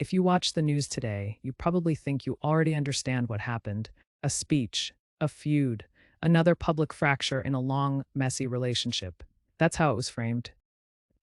If you watch the news today, you probably think you already understand what happened. A speech, a feud, another public fracture in a long, messy relationship. That's how it was framed.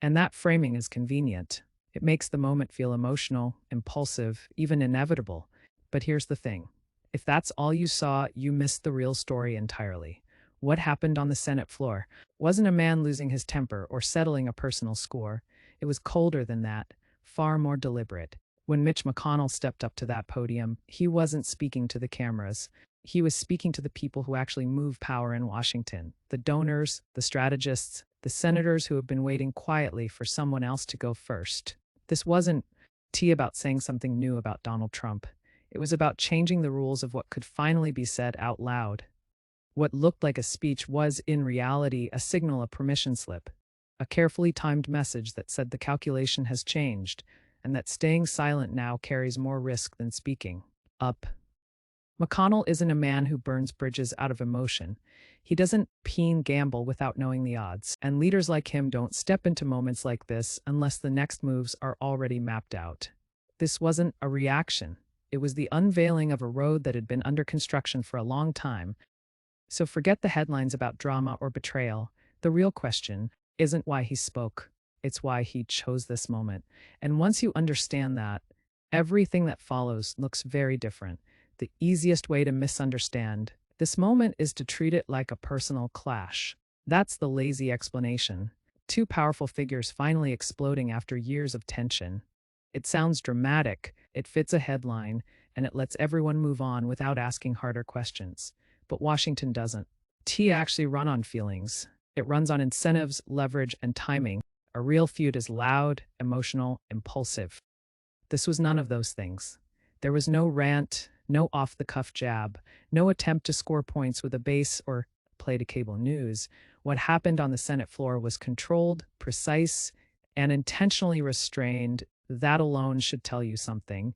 And that framing is convenient. It makes the moment feel emotional, impulsive, even inevitable. But here's the thing. If that's all you saw, you missed the real story entirely. What happened on the Senate floor wasn't a man losing his temper or settling a personal score. It was colder than that, far more deliberate. When Mitch McConnell stepped up to that podium, he wasn't speaking to the cameras. He was speaking to the people who actually move power in Washington, the donors, the strategists, the senators who have been waiting quietly for someone else to go first. This wasn't tea about saying something new about Donald Trump. It was about changing the rules of what could finally be said out loud. What looked like a speech was, in reality, a signal, a permission slip, a carefully timed message that said the calculation has changed, and that staying silent now carries more risk than speaking up. McConnell isn't a man who burns bridges out of emotion. He doesn't gamble without knowing the odds, and leaders like him don't step into moments like this unless the next moves are already mapped out. This wasn't a reaction. It was the unveiling of a road that had been under construction for a long time. So forget the headlines about drama or betrayal. The real question isn't why he spoke. It's why he chose this moment. And once you understand that, everything that follows looks very different. The easiest way to misunderstand this moment is to treat it like a personal clash. That's the lazy explanation. Two powerful figures finally exploding after years of tension. It sounds dramatic, it fits a headline, and it lets everyone move on without asking harder questions. But Washington doesn't. Tea actually run on feelings. It runs on incentives, leverage, and timing. A real feud is loud, emotional, impulsive. This was none of those things. There was no rant, no off-the-cuff jab, no attempt to score points with a base or play to cable news. What happened on the Senate floor was controlled, precise, and intentionally restrained. That alone should tell you something.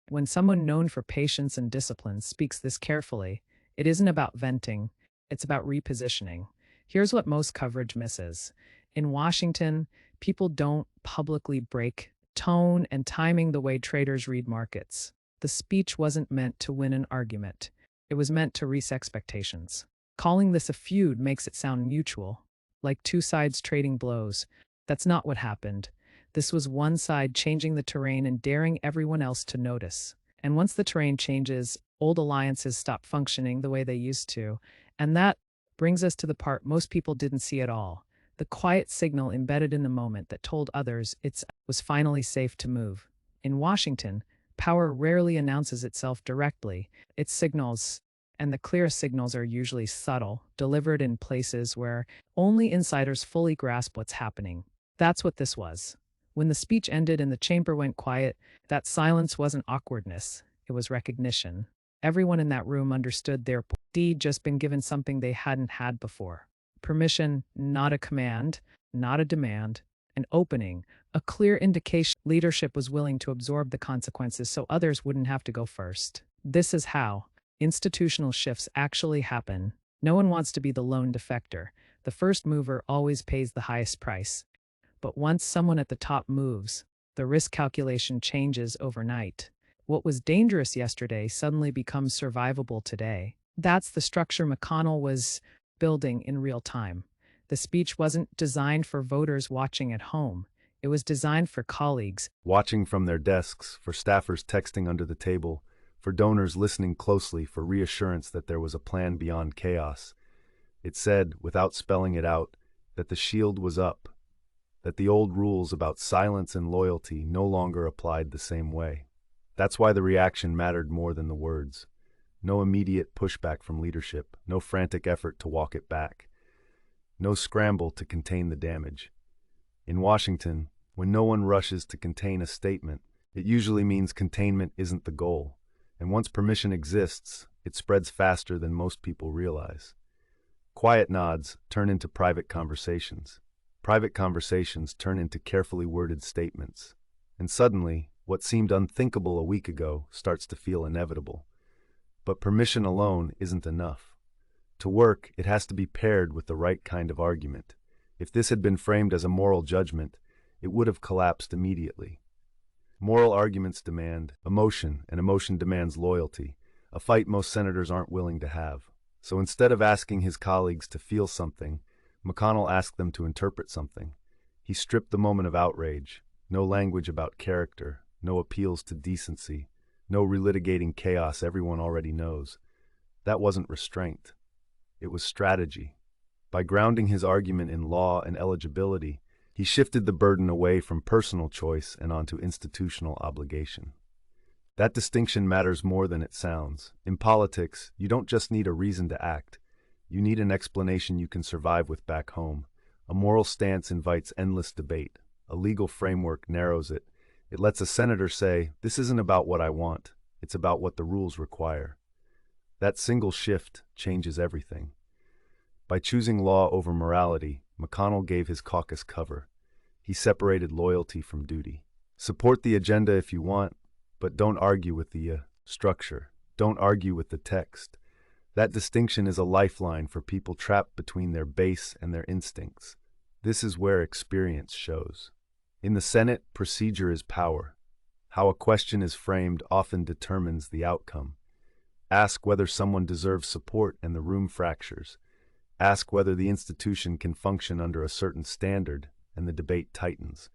When someone known for patience and discipline speaks this carefully, it isn't about venting, it's about repositioning. Here's what most coverage misses. In Washington, people don't publicly break tone and timing the way traders read markets. The speech wasn't meant to win an argument. It was meant to reset expectations. Calling this a feud makes it sound mutual, like two sides trading blows. That's not what happened. This was one side changing the terrain and daring everyone else to notice. And once the terrain changes, old alliances stop functioning the way they used to. And that brings us to the part most people didn't see at all. The quiet signal embedded in the moment that told others it was finally safe to move. In Washington, power rarely announces itself directly. It signals, and the clearest signals are usually subtle, delivered in places where only insiders fully grasp what's happening. That's what this was. When the speech ended and the chamber went quiet, that silence wasn't awkwardness, it was recognition. Everyone in that room understood their deed just been given something they hadn't had before. Permission, not a command, not a demand, an opening, a clear indication leadership was willing to absorb the consequences so others wouldn't have to go first. This is how institutional shifts actually happen. No one wants to be the lone defector. The first mover always pays the highest price. But once someone at the top moves, the risk calculation changes overnight. What was dangerous yesterday suddenly becomes survivable today. That's the structure McConnell was building in real time. The speech wasn't designed for voters watching at home. It was designed for colleagues watching from their desks, for staffers texting under the table, for donors listening closely for reassurance that there was a plan beyond chaos. It said, without spelling it out, that the shield was up, that the old rules about silence and loyalty no longer applied the same way. That's why the reaction mattered more than the words. No immediate pushback from leadership, no frantic effort to walk it back, no scramble to contain the damage. In Washington, when no one rushes to contain a statement, it usually means containment isn't the goal. And once permission exists, it spreads faster than most people realize. Quiet nods turn into private conversations. Private conversations turn into carefully worded statements. And suddenly, what seemed unthinkable a week ago starts to feel inevitable. But permission alone isn't enough. To work, it has to be paired with the right kind of argument. If this had been framed as a moral judgment, it would have collapsed immediately. Moral arguments demand emotion, and emotion demands loyalty, a fight most senators aren't willing to have. So instead of asking his colleagues to feel something, McConnell asked them to interpret something. He stripped the moment of outrage, no language about character, no appeals to decency, no relitigating chaos everyone already knows. That wasn't restraint. It was strategy. By grounding his argument in law and eligibility, he shifted the burden away from personal choice and onto institutional obligation. That distinction matters more than it sounds. In politics, you don't just need a reason to act. You need an explanation you can survive with back home. A moral stance invites endless debate. A legal framework narrows it. It lets a senator say, "This isn't about what I want. It's about what the rules require." That single shift changes everything. By choosing law over morality, McConnell gave his caucus cover. He separated loyalty from duty. Support the agenda if you want, but don't argue with the structure. Don't argue with the text. That distinction is a lifeline for people trapped between their base and their instincts. This is where experience shows. In the Senate, procedure is power. How a question is framed often determines the outcome. Ask whether someone deserves support and the room fractures. Ask whether the institution can function under a certain standard, and the debate tightens.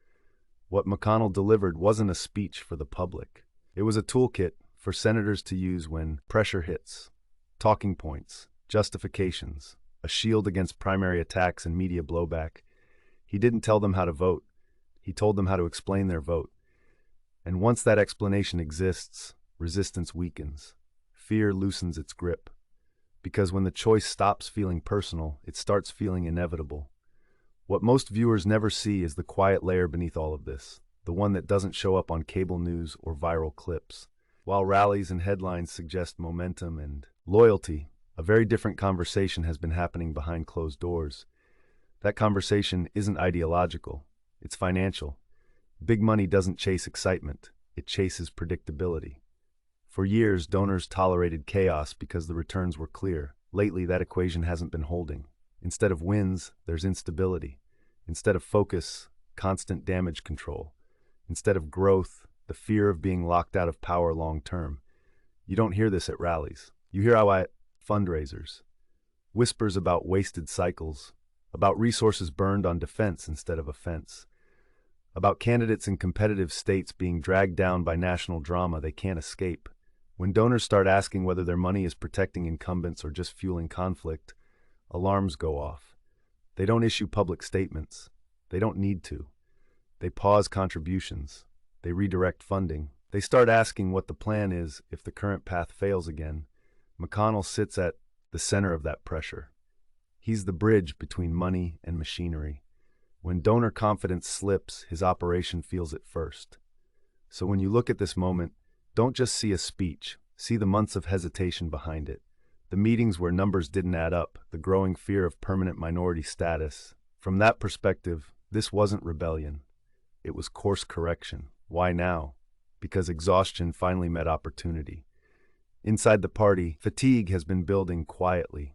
What McConnell delivered wasn't a speech for the public. It was a toolkit for senators to use when pressure hits. Talking points, justifications, a shield against primary attacks and media blowback. He didn't tell them how to vote. He told them how to explain their vote. And once that explanation exists, resistance weakens. Fear loosens its grip. Because when the choice stops feeling personal, it starts feeling inevitable. What most viewers never see is the quiet layer beneath all of this, the one that doesn't show up on cable news or viral clips. While rallies and headlines suggest momentum and loyalty, a very different conversation has been happening behind closed doors. That conversation isn't ideological, it's financial. Big money doesn't chase excitement, it chases predictability. For years, donors tolerated chaos because the returns were clear. Lately, that equation hasn't been holding. Instead of wins, there's instability. Instead of focus, constant damage control. Instead of growth, the fear of being locked out of power long term. You don't hear this at rallies. You hear how at fundraisers. Whispers about wasted cycles, about resources burned on defense instead of offense, about candidates in competitive states being dragged down by national drama they can't escape. When donors start asking whether their money is protecting incumbents or just fueling conflict, alarms go off. They don't issue public statements. They don't need to. They pause contributions. They redirect funding. They start asking what the plan is if the current path fails again. McConnell sits at the center of that pressure. He's the bridge between money and machinery. When donor confidence slips, his operation feels it first. So when you look at this moment, don't just see a speech, see the months of hesitation behind it. The meetings where numbers didn't add up, the growing fear of permanent minority status. From that perspective, this wasn't rebellion. It was course correction. Why now? Because exhaustion finally met opportunity. Inside the party, fatigue has been building quietly.